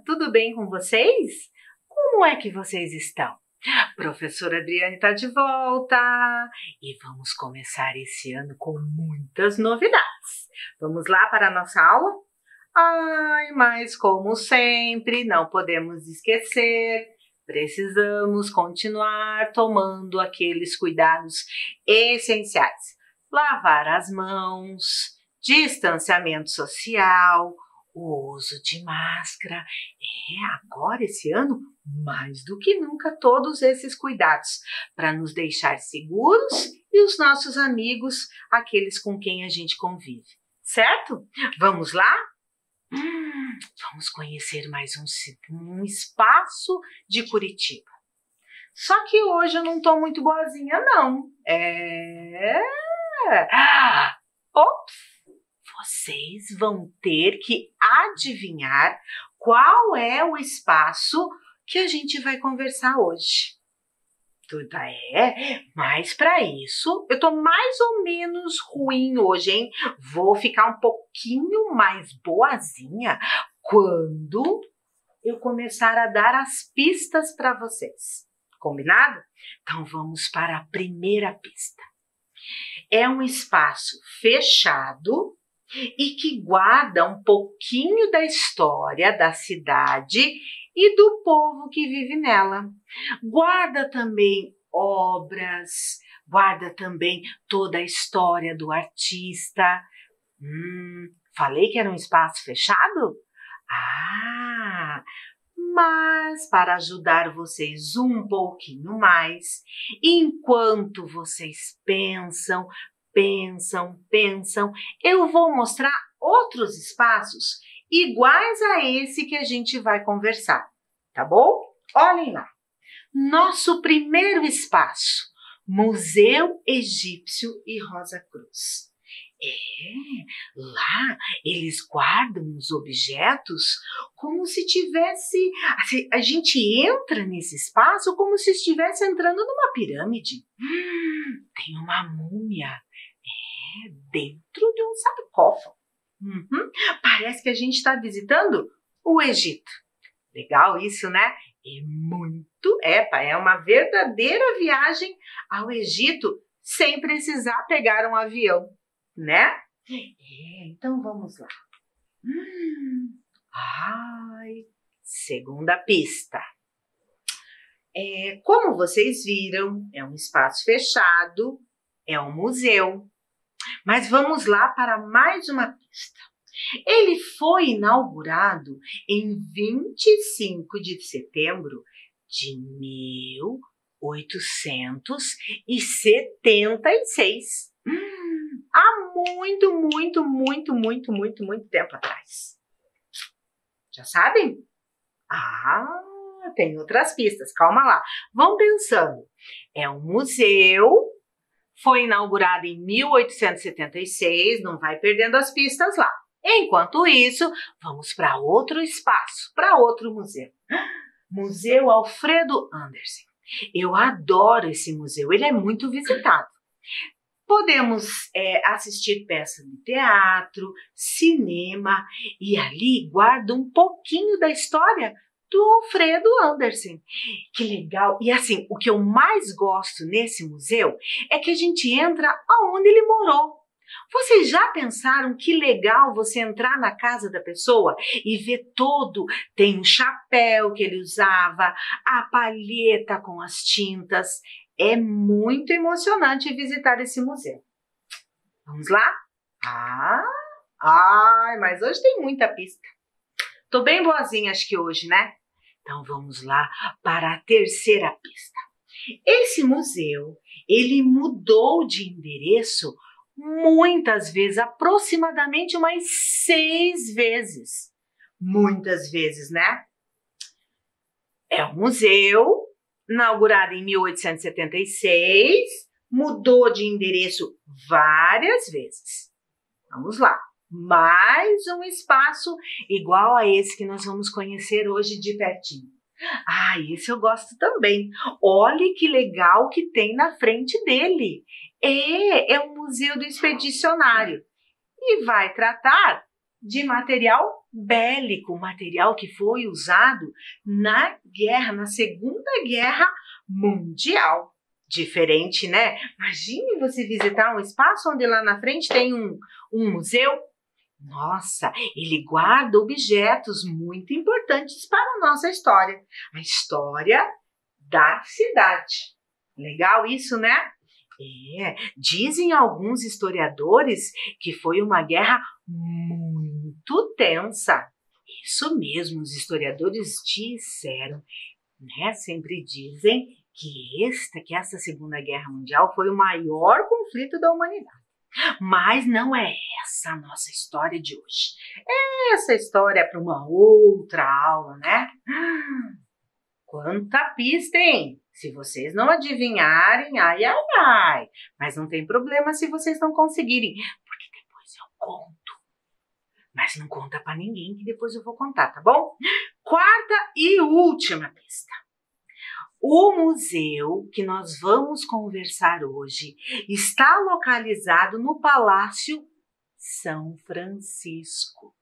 tudo bem com vocês? Como é que vocês estão? Professora Adriane está de volta e vamos começar esse ano com muitas novidades. Vamos lá para a nossa aula? Mas como sempre, não podemos esquecer, precisamos continuar tomando aqueles cuidados essenciais. Lavar as mãos, distanciamento social, o uso de máscara. Agora esse ano, mais do que nunca, todos esses cuidados para nos deixar seguros e os nossos amigos, aqueles com quem a gente convive, certo? Vamos lá? Vamos conhecer mais um espaço de Curitiba. Só que hoje eu não estou muito boazinha, não. Ops! Vocês vão ter que adivinhar qual é o espaço que a gente vai conversar hoje. Tudo mas para isso eu tô mais ou menos ruim hoje, hein? Vou ficar um pouquinho mais boazinha quando eu começar a dar as pistas para vocês. Combinado? Então vamos para a primeira pista. É um espaço fechado e que guarda um pouquinho da história da cidade e do povo que vive nela. Guarda também obras, guarda também toda a história do artista. Falei que era um espaço fechado? Mas para ajudar vocês um pouquinho mais, enquanto vocês pensam, eu vou mostrar outros espaços iguais a esse que a gente vai conversar, tá bom? Olhem lá. Nosso primeiro espaço, Museu Egípcio e Rosa Cruz. Lá eles guardam os objetos como se tivesse... A gente entra nesse espaço como se estivesse entrando numa pirâmide. Tem uma múmia dentro de um sarcófago. Parece que a gente está visitando o Egito. Legal isso, né? É uma verdadeira viagem ao Egito sem precisar pegar um avião, né? Então vamos lá. Segunda pista. Como vocês viram, é um espaço fechado, é um museu. Mas vamos lá para mais uma pista. Ele foi inaugurado em 25 de setembro de 1876. Há muito tempo atrás. Já sabem? Tem outras pistas, calma lá. Vão pensando. É um museu. Foi inaugurado em 1876, não vai perdendo as pistas lá. Enquanto isso, vamos para outro espaço, para outro museu. Museu Alfredo Anderson. Eu adoro esse museu, ele é muito visitado. Podemos assistir peças de teatro, cinema, e ali guarda um pouquinho da história do Alfredo Anderson. Que legal! E assim, o que eu mais gosto nesse museu é que a gente entra aonde ele morou. Vocês já pensaram que legal você entrar na casa da pessoa e ver todo? Tem o chapéu que ele usava, a palheta com as tintas. É muito emocionante visitar esse museu. Vamos lá? Mas hoje tem muita pista. Tô bem boazinha, acho que hoje, né? Então vamos lá para a terceira pista. Esse museu, ele mudou de endereço muitas vezes, aproximadamente umas 6 vezes. Muitas vezes, né? É um museu inaugurado em 1876, mudou de endereço várias vezes. Vamos lá. Mais um espaço igual a esse que nós vamos conhecer hoje de pertinho. Esse eu gosto também. Olhe que legal que tem na frente dele. É o Museu do Expedicionário. E vai tratar de material bélico, material que foi usado na guerra, na Segunda Guerra Mundial. Diferente, né? Imagine você visitar um espaço onde lá na frente tem um museu. Nossa, ele guarda objetos muito importantes para a nossa história. A história da cidade. Legal isso, né? Dizem alguns historiadores que foi uma guerra muito tensa. Isso mesmo, os historiadores disseram, né? Sempre dizem que essa Segunda Guerra Mundial foi o maior conflito da humanidade. Mas não é essa a nossa história de hoje. Essa história é para uma outra aula, né? Quanta pista, hein? Se vocês não adivinharem, ai, ai, ai. Mas não tem problema se vocês não conseguirem, porque depois eu conto. Mas não conta para ninguém que depois eu vou contar, tá bom? Quarta e última pista. O museu que nós vamos conversar hoje está localizado no Palácio São Francisco.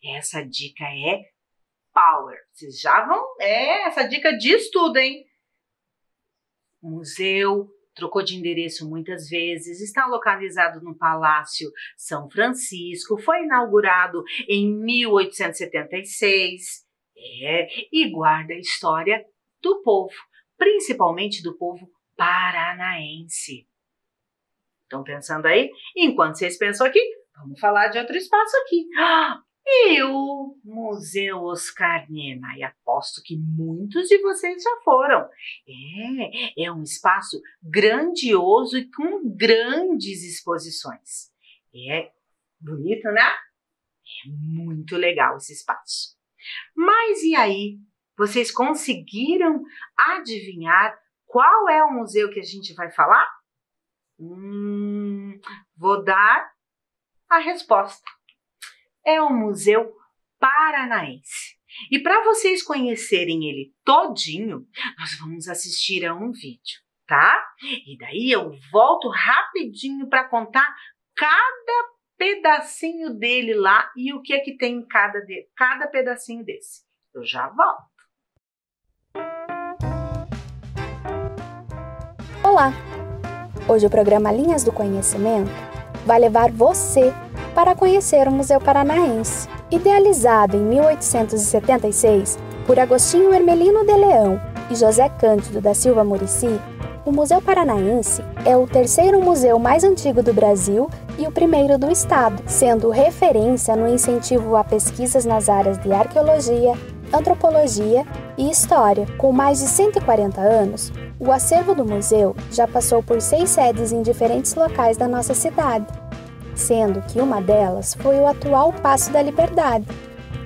Essa dica é power. Vocês já vão... essa dica diz tudo, hein? O museu trocou de endereço muitas vezes, está localizado no Palácio São Francisco, foi inaugurado em 1876, e guarda a história do povo, principalmente do povo paranaense. Estão pensando aí? Enquanto vocês pensam aqui, vamos falar de outro espaço aqui. E o Museu Oscar Niemeyer, e aposto que muitos de vocês já foram. É um espaço grandioso e com grandes exposições. É bonito, né? É muito legal esse espaço. Mas e aí? Vocês conseguiram adivinhar qual é o museu que a gente vai falar? Vou dar a resposta. É o Museu Paranaense. E para vocês conhecerem ele todinho, nós vamos assistir a um vídeo, tá? E daí eu volto rapidinho para contar cada pedacinho dele lá e o que é que tem em cada pedacinho desse. Eu já volto. Olá! Hoje o programa Linhas do Conhecimento vai levar você para conhecer o Museu Paranaense. Idealizado em 1876 por Agostinho Hermelino de Leão e José Cândido da Silva Murici, o Museu Paranaense é o terceiro museu mais antigo do Brasil e o primeiro do estado, sendo referência no incentivo a pesquisas nas áreas de arqueologia, antropologia e história. Com mais de 140 anos, o acervo do museu já passou por 6 sedes em diferentes locais da nossa cidade, sendo que uma delas foi o atual Paço da Liberdade,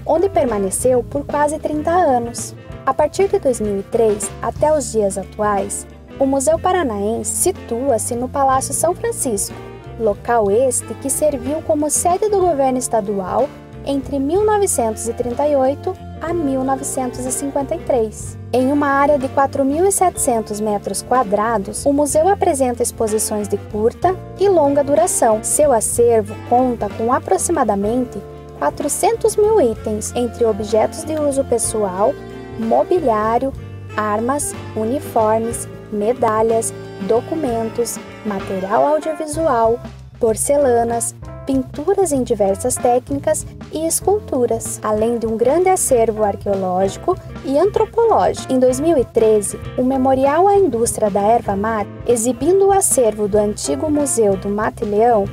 onde permaneceu por quase 30 anos. A partir de 2003 até os dias atuais, o Museu Paranaense situa-se no Palácio São Francisco, local este que serviu como sede do governo estadual entre 1938 a 1953. Em uma área de 4.700 metros quadrados, o museu apresenta exposições de curta e longa duração. Seu acervo conta com aproximadamente 400 mil itens, entre objetos de uso pessoal, mobiliário, armas, uniformes, medalhas, documentos, material audiovisual, porcelanas, pinturas em diversas técnicas e esculturas, além de um grande acervo arqueológico e antropológico. Em 2013, o Memorial à Indústria da Erva Mate, exibindo o acervo do antigo Museu do Mate-Leão,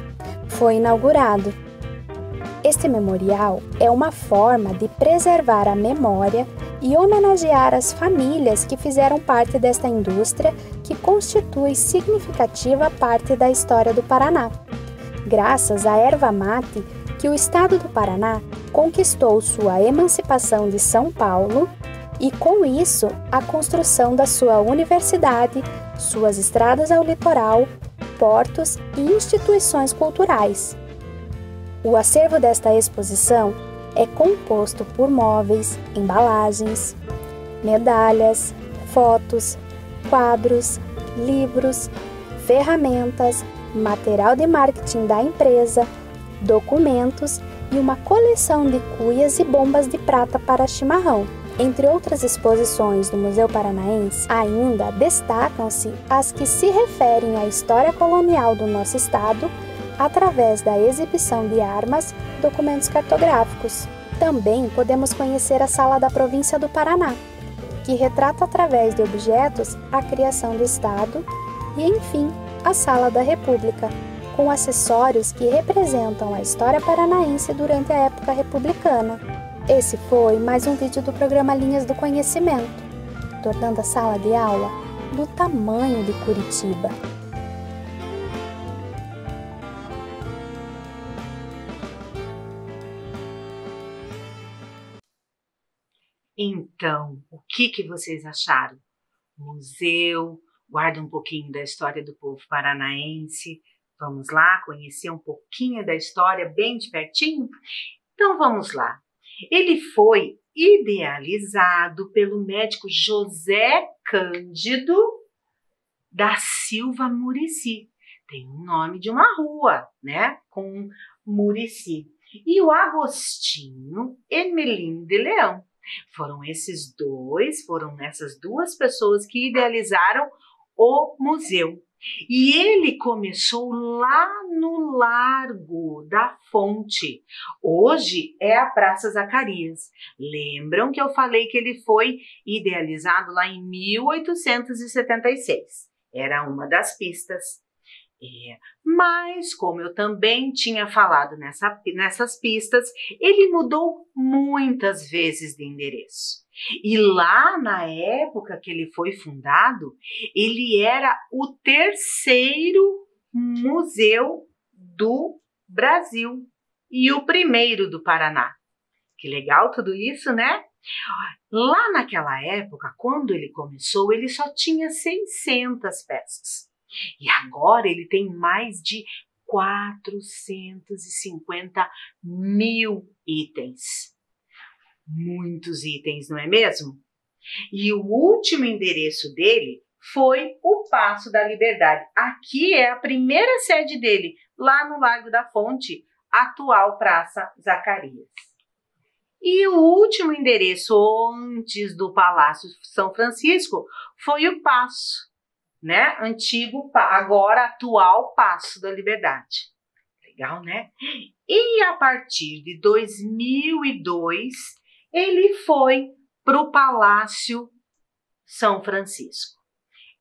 foi inaugurado. Este memorial é uma forma de preservar a memória e homenagear as famílias que fizeram parte desta indústria que constitui significativa parte da história do Paraná. Graças à erva mate que o estado do Paraná conquistou sua emancipação de São Paulo e, com isso, a construção da sua universidade, suas estradas ao litoral, portos e instituições culturais. O acervo desta exposição é composto por móveis, embalagens, medalhas, fotos, quadros, livros, ferramentas, material de marketing da empresa, documentos e uma coleção de cuias e bombas de prata para chimarrão. Entre outras exposições do Museu Paranaense, ainda destacam-se as que se referem à história colonial do nosso estado através da exibição de armas e documentos cartográficos. Também podemos conhecer a Sala da Província do Paraná, que retrata através de objetos a criação do estado, e, enfim, a Sala da República, com acessórios que representam a história paranaense durante a época republicana. Esse foi mais um vídeo do programa Linhas do Conhecimento, tornando a sala de aula do tamanho de Curitiba. Então, o que vocês acharam? Museu, guarda um pouquinho da história do povo paranaense. Vamos lá conhecer um pouquinho da história bem de pertinho? Então vamos lá. Ele foi idealizado pelo médico José Cândido da Silva Murici. Tem o nome de uma rua, né? Com Murici. E o Agostinho Emelim de Leão. Foram essas duas pessoas que idealizaram o museu. E ele começou lá no Largo da Fonte. Hoje é a Praça Zacarias. Lembram que eu falei que ele foi idealizado lá em 1876? Era uma das pistas. Mas, como eu também tinha falado nessas pistas, ele mudou muitas vezes de endereço. E lá na época que ele foi fundado, ele era o terceiro museu do Brasil e o primeiro do Paraná. Que legal tudo isso, né? Lá naquela época, quando ele começou, ele só tinha 600 peças. E agora ele tem mais de 450 mil itens. Muitos itens, não é mesmo? E o último endereço dele foi o Paço da Liberdade. Aqui é a primeira sede dele, lá no Largo da Fonte, atual Praça Zacarias. E o último endereço antes do Palácio São Francisco foi o Paço, né? Antigo, agora atual Paço da Liberdade. Legal, né? E a partir de 2002, ele foi para o Palácio São Francisco.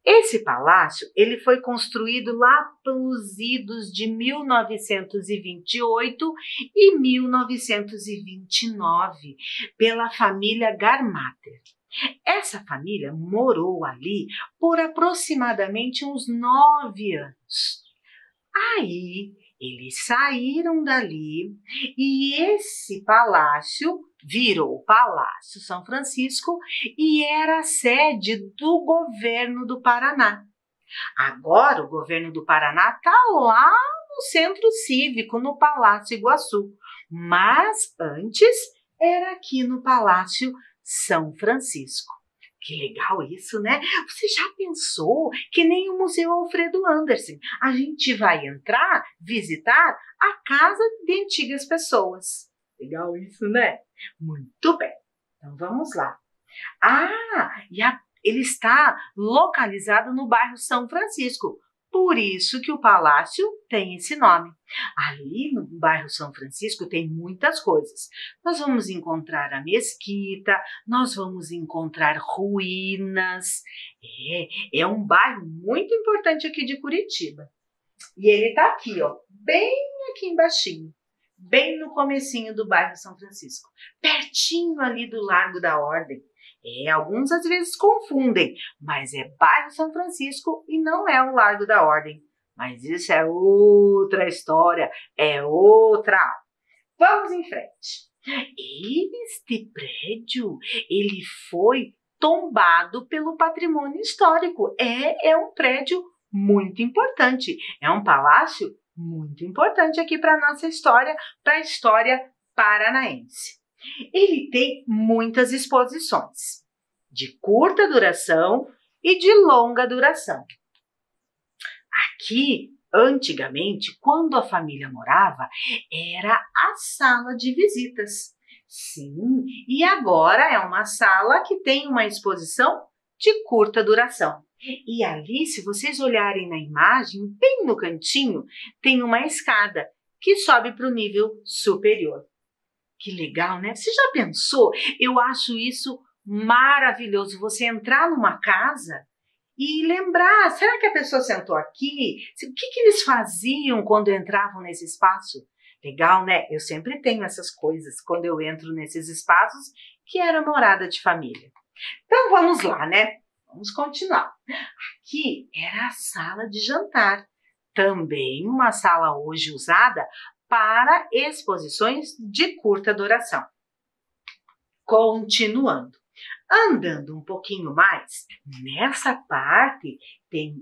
Esse palácio ele foi construído lá pelos idos de 1928 e 1929 pela família Garmater. Essa família morou ali por aproximadamente uns 9 anos. Aí eles saíram dali e esse palácio virou o Palácio São Francisco e era a sede do governo do Paraná. Agora o governo do Paraná está lá no Centro Cívico, no Palácio Iguaçu, mas antes era aqui no Palácio São Francisco. Que legal isso, né? Você já pensou que nem o Museu Alfredo Anderson? A gente vai entrar, visitar a casa de antigas pessoas. Legal isso, né? Muito bem. Então vamos lá. Ele está localizado no bairro São Francisco. Por isso que o palácio tem esse nome. Ali no bairro São Francisco tem muitas coisas. Nós vamos encontrar a mesquita, nós vamos encontrar ruínas. É um bairro muito importante aqui de Curitiba. E ele está aqui, ó, bem aqui embaixinho, bem no comecinho do bairro São Francisco, pertinho ali do Largo da Ordem. Alguns às vezes confundem, mas é bairro São Francisco e não é o Largo da Ordem. Mas isso é outra história, é outra aula. Vamos em frente. Este prédio, ele foi tombado pelo patrimônio histórico. É um prédio muito importante, é um palácio muito importante aqui para a nossa história, para a história paranaense. Ele tem muitas exposições, de curta duração e de longa duração. Aqui, Antigamente, quando a família morava, era a sala de visitas. Sim, e agora é uma sala que tem uma exposição de curta duração. E ali, se vocês olharem na imagem, bem no cantinho, tem uma escada que sobe para o nível superior. Que legal, né? Você já pensou? Eu acho isso maravilhoso, você entrar numa casa e lembrar, será que a pessoa sentou aqui? O que eles faziam quando entravam nesse espaço? Legal, né? Eu sempre tenho essas coisas quando eu entro nesses espaços que era morada de família. Então vamos lá, né? Vamos continuar. Aqui era a sala de jantar, também uma sala hoje usada para exposições de curta duração. Continuando. Andando um pouquinho mais, nessa parte tem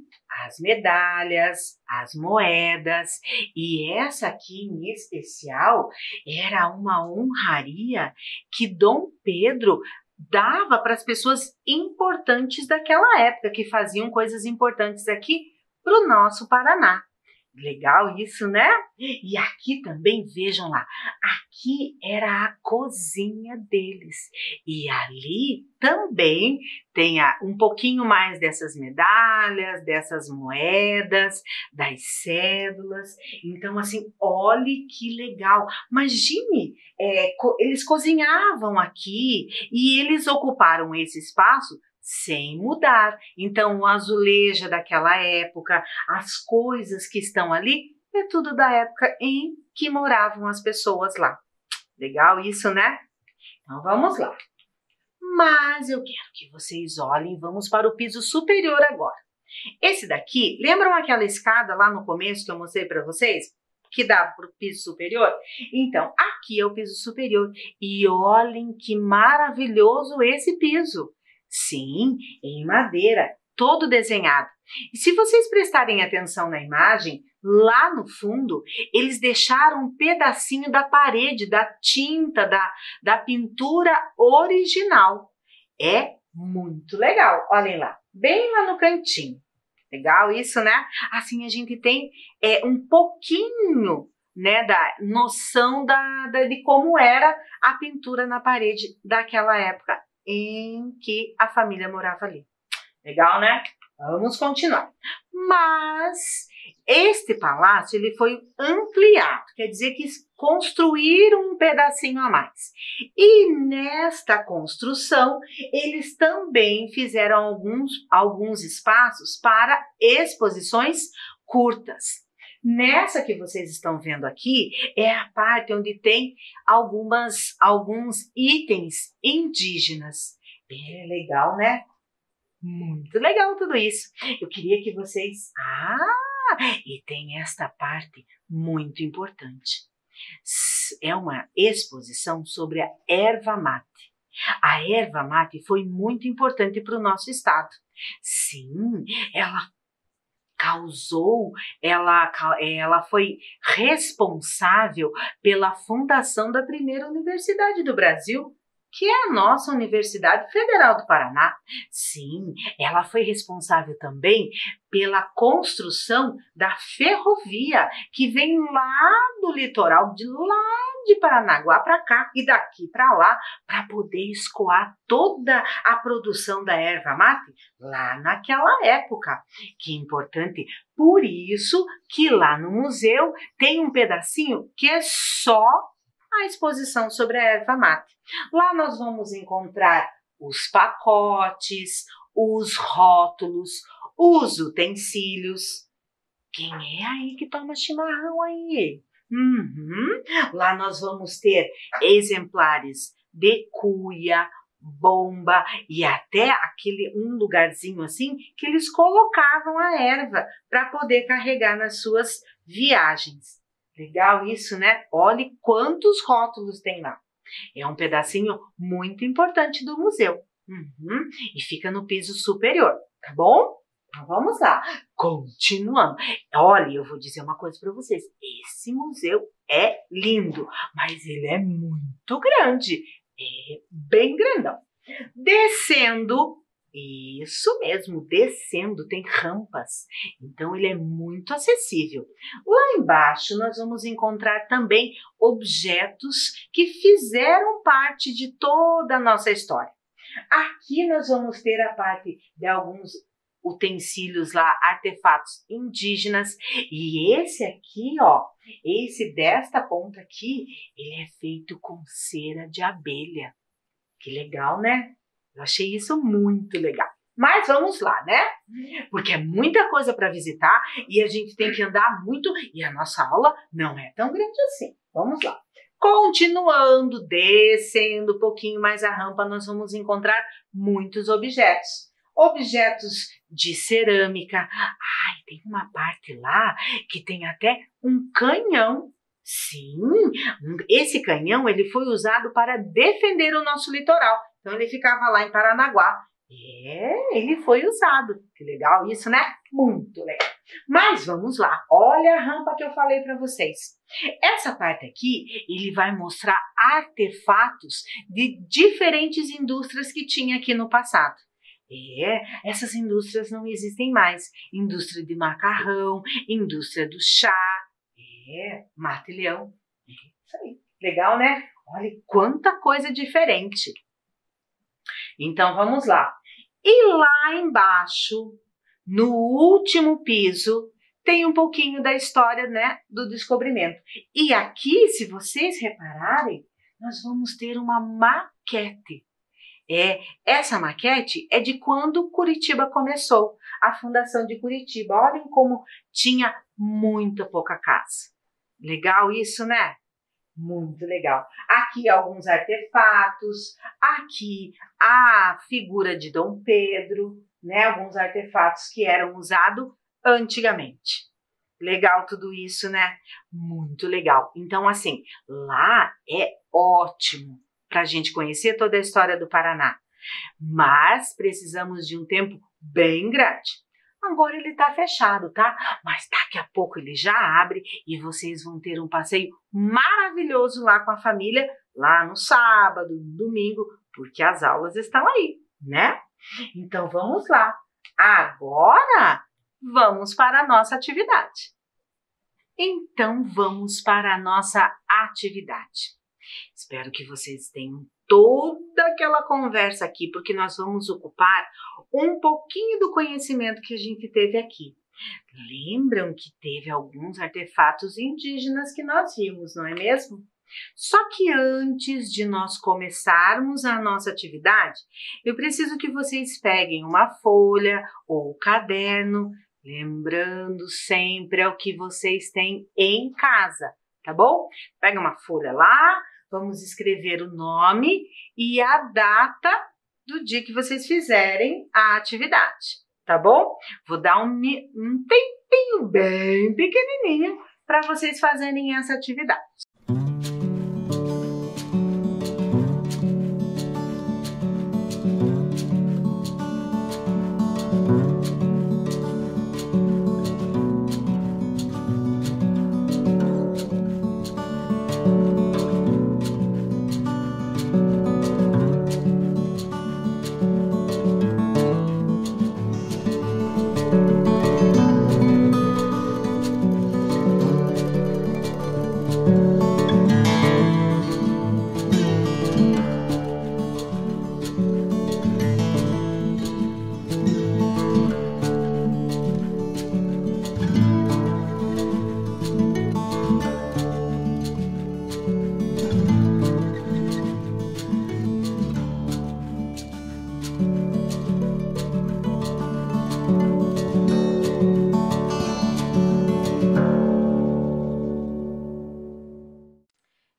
as medalhas, as moedas, e essa aqui em especial era uma honraria que Dom Pedro dava para as pessoas importantes daquela época, que faziam coisas importantes aqui para o nosso Paraná. Legal isso, né? E aqui também, vejam lá, aqui era a cozinha deles. E ali também tem um pouquinho mais dessas medalhas, dessas moedas, das cédulas. Então, assim, olhe que legal. Imagine, eles cozinhavam aqui e eles ocuparam esse espaço sem mudar. Então, o azulejo daquela época, as coisas que estão ali, é tudo da época em que moravam as pessoas lá. Legal isso, né? Então, vamos lá. Mas eu quero que vocês olhem, vamos para o piso superior agora. Esse daqui, lembram aquela escada lá no começo que eu mostrei para vocês? Que dava para o piso superior? Então, aqui é o piso superior. E olhem que maravilhoso esse piso. Sim, em madeira, todo desenhado. E se vocês prestarem atenção na imagem, lá no fundo, eles deixaram um pedacinho da parede, da tinta, da pintura original. É muito legal, olhem lá, bem lá no cantinho. Legal isso, né? Assim a gente tem um pouquinho, né, da noção de como era a pintura na parede daquela época em que a família morava ali. Legal, né? Vamos continuar. Mas este palácio ele foi ampliado, quer dizer que construíram um pedacinho a mais. E nesta construção, eles também fizeram alguns espaços para exposições curtas. Nessa que vocês estão vendo aqui é a parte onde tem alguns itens indígenas. É legal, né? Muito legal tudo isso. Eu queria que vocês... e tem esta parte muito importante. É uma exposição sobre a erva mate. A erva mate foi muito importante para o nosso estado. Sim, ela foi responsável pela fundação da primeira universidade do Brasil, que é a nossa Universidade Federal do Paraná. Sim, ela foi responsável também pela construção da ferrovia, que vem lá do litoral, de Paranaguá para cá e daqui para lá, para poder escoar toda a produção da erva mate lá naquela época. Que importante, por isso que lá no museu tem um pedacinho que é só a exposição sobre a erva mate. Lá nós vamos encontrar os pacotes, os rótulos, os utensílios. Quem é aí que toma chimarrão aí? Lá nós vamos ter exemplares de cuia, bomba e até um lugarzinho assim que eles colocavam a erva para poder carregar nas suas viagens. Legal isso, né? Olhe quantos rótulos tem lá. É um pedacinho muito importante do museu. E fica no piso superior, tá bom? Então vamos lá. Continuando. Olha, eu vou dizer uma coisa para vocês. Esse museu é lindo, mas ele é muito grande. É bem grandão. Descendo Isso mesmo, descendo, tem rampas, então ele é muito acessível. Lá embaixo nós vamos encontrar também objetos que fizeram parte de toda a nossa história. Aqui nós vamos ter a parte de alguns utensílios lá, artefatos indígenas, e esse aqui, ó, esse desta ponta aqui, ele é feito com cera de abelha. Que legal, né? Eu achei isso muito legal. Mas vamos lá, né? Porque é muita coisa para visitar e a gente tem que andar muito e a nossa aula não é tão grande assim. Vamos lá. Continuando, descendo um pouquinho mais a rampa, nós vamos encontrar muitos objetos. Objetos de cerâmica. Ai, tem uma parte lá que tem até um canhão. Sim, esse canhão ele foi usado para defender o nosso litoral. Então ele ficava lá em Paranaguá. Ele foi usado. Que legal isso, né? Muito legal. Mas vamos lá. Olha a rampa que eu falei para vocês. Essa parte aqui, ele vai mostrar artefatos de diferentes indústrias que tinha aqui no passado. Essas indústrias não existem mais. Indústria de macarrão, indústria do chá. Mata e leão. Isso aí. Legal, né? Olha quanta coisa diferente. Então, vamos lá. E lá embaixo, no último piso, tem um pouquinho da história, né, do descobrimento. E aqui, se vocês repararem, nós vamos ter uma maquete. Essa maquete é de quando Curitiba começou, a fundação de Curitiba. Olhem como tinha muita pouca casa. Legal isso, né? Muito legal. Aqui alguns artefatos, aqui a figura de Dom Pedro, né? Alguns artefatos que eram usados antigamente. Legal tudo isso, né? Muito legal. Então, assim, lá é ótimo para a gente conhecer toda a história do Paraná. Mas precisamos de um tempo bem grande. Agora ele está fechado, tá? Mas daqui a pouco ele já abre e vocês vão ter um passeio maravilhoso lá com a família, lá no sábado, no domingo, porque as aulas estão aí, né? Então vamos lá. Agora vamos para a nossa atividade. Então vamos para a nossa atividade. Espero que vocês tenham toda aquela conversa aqui, porque nós vamos ocupar um pouquinho do conhecimento que a gente teve aqui. Lembram que teve alguns artefatos indígenas que nós vimos, não é mesmo? Só que antes de nós começarmos a nossa atividade, eu preciso que vocês peguem uma folha ou caderno, lembrando sempre o que vocês têm em casa, tá bom? Pega uma folha lá. Vamos escrever o nome e a data do dia que vocês fizerem a atividade, tá bom? Vou dar um tempinho bem pequenininho para vocês fazerem essa atividade.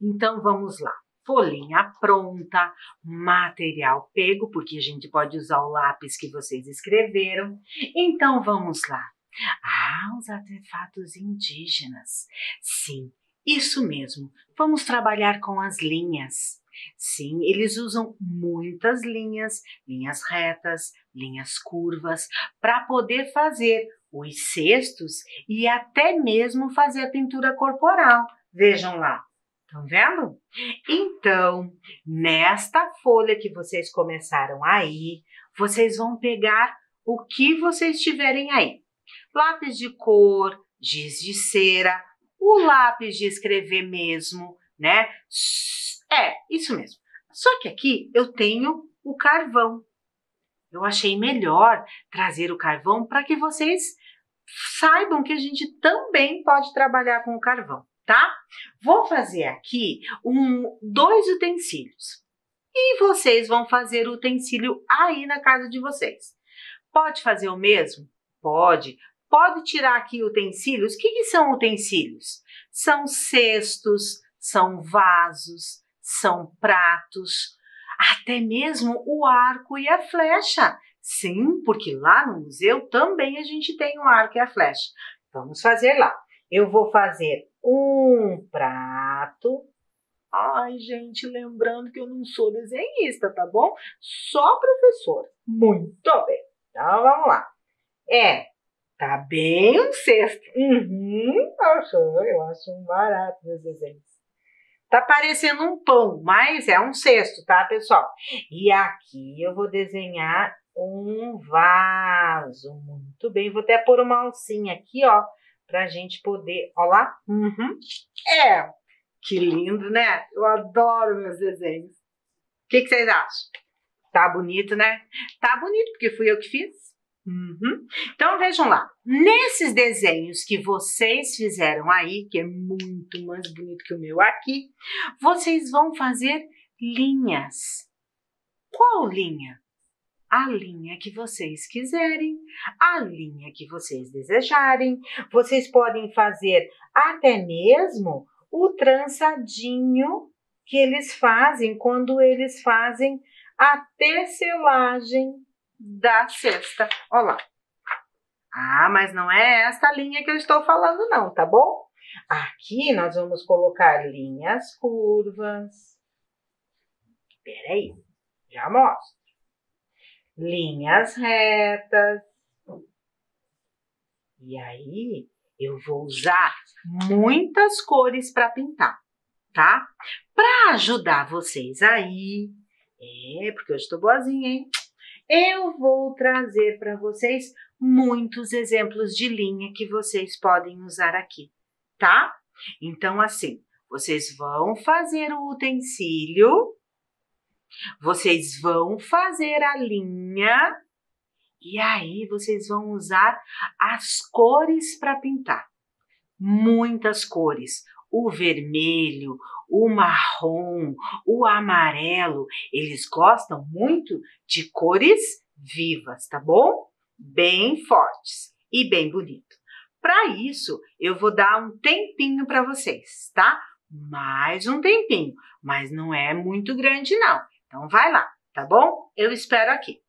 Então, vamos lá. Folhinha pronta, material pego, porque a gente pode usar o lápis que vocês escreveram. Então, vamos lá. Os artefatos indígenas. Sim, isso mesmo. Vamos trabalhar com as linhas. Sim, eles usam muitas linhas, linhas retas, linhas curvas, para poder fazer os cestos e até mesmo fazer a pintura corporal. Vejam lá. Estão vendo? Então, nesta folha que vocês começaram aí, vocês vão pegar o que vocês tiverem aí. Lápis de cor, giz de cera, o lápis de escrever mesmo, né? Isso mesmo. Só que aqui eu tenho o carvão. Eu achei melhor trazer o carvão para que vocês saibam que a gente também pode trabalhar com o carvão, tá? Vou fazer aqui 2 utensílios. E vocês vão fazer o utensílio aí na casa de vocês. Pode fazer o mesmo? Pode. Pode tirar aqui utensílios. O que são utensílios? São cestos, são vasos, são pratos, até mesmo o arco e a flecha. Sim, porque lá no museu também a gente tem o arco e a flecha. Vamos fazer lá. Eu vou fazer um prato. Ai, gente, lembrando que eu não sou desenhista, tá bom? Só professora. Muito bem. Então, vamos lá. Tá bem um cesto. Eu acho um barato meus desenhos. Tá parecendo um pão, mas é um cesto, tá, pessoal? E aqui eu vou desenhar um vaso. Muito bem, vou até pôr uma alcinha aqui, ó, pra gente poder... Ó lá. Que lindo, né? Eu adoro meus desenhos. O que vocês acham? Tá bonito, né? Tá bonito, porque fui eu que fiz. Então, vejam lá. Nesses desenhos que vocês fizeram aí, que é muito mais bonito que o meu aqui, vocês vão fazer linhas. Qual linha? A linha que vocês quiserem, a linha que vocês desejarem. Vocês podem fazer até mesmo o trançadinho que eles fazem quando eles fazem a tecelagem da cesta. Olha lá. Mas não é essa linha que eu estou falando não, tá bom? Aqui nós vamos colocar linhas curvas. Peraí, já mostro. Linhas retas. E aí, eu vou usar muitas cores para pintar, tá? Para ajudar vocês aí, porque eu estou boazinha, hein? Eu vou trazer para vocês muitos exemplos de linha que vocês podem usar aqui, tá? Então, assim, vocês vão fazer o utensílio, vocês vão fazer a linha e aí vocês vão usar as cores para pintar. Muitas cores. O vermelho, o marrom, o amarelo, eles gostam muito de cores vivas, tá bom? Bem fortes e bem bonito. Para isso, eu vou dar um tempinho para vocês, tá? Mais um tempinho, mas não é muito grande não. Então vai lá, tá bom? Eu espero aqui.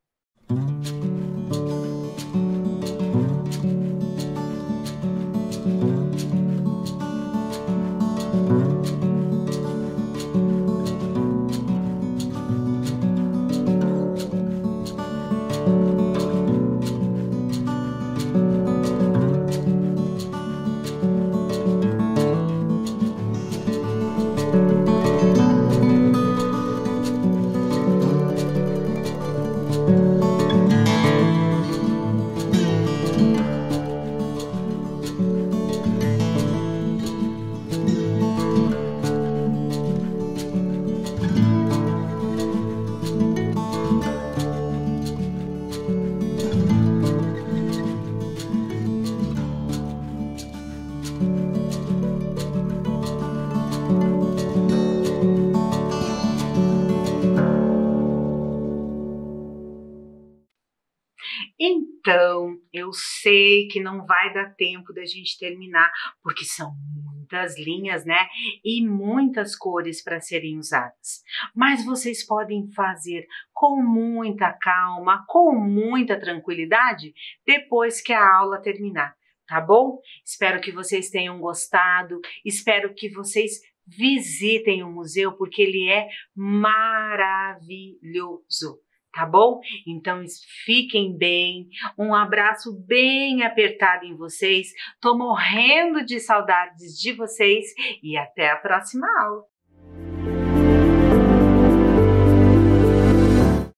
Então, eu sei que não vai dar tempo da gente terminar, porque são muitas linhas, né? E muitas cores para serem usadas. Mas vocês podem fazer com muita calma, com muita tranquilidade, depois que a aula terminar, tá bom? Espero que vocês tenham gostado, espero que vocês visitem o museu, porque ele é maravilhoso. Tá bom? Então, fiquem bem, um abraço bem apertado em vocês, tô morrendo de saudades de vocês e até a próxima aula.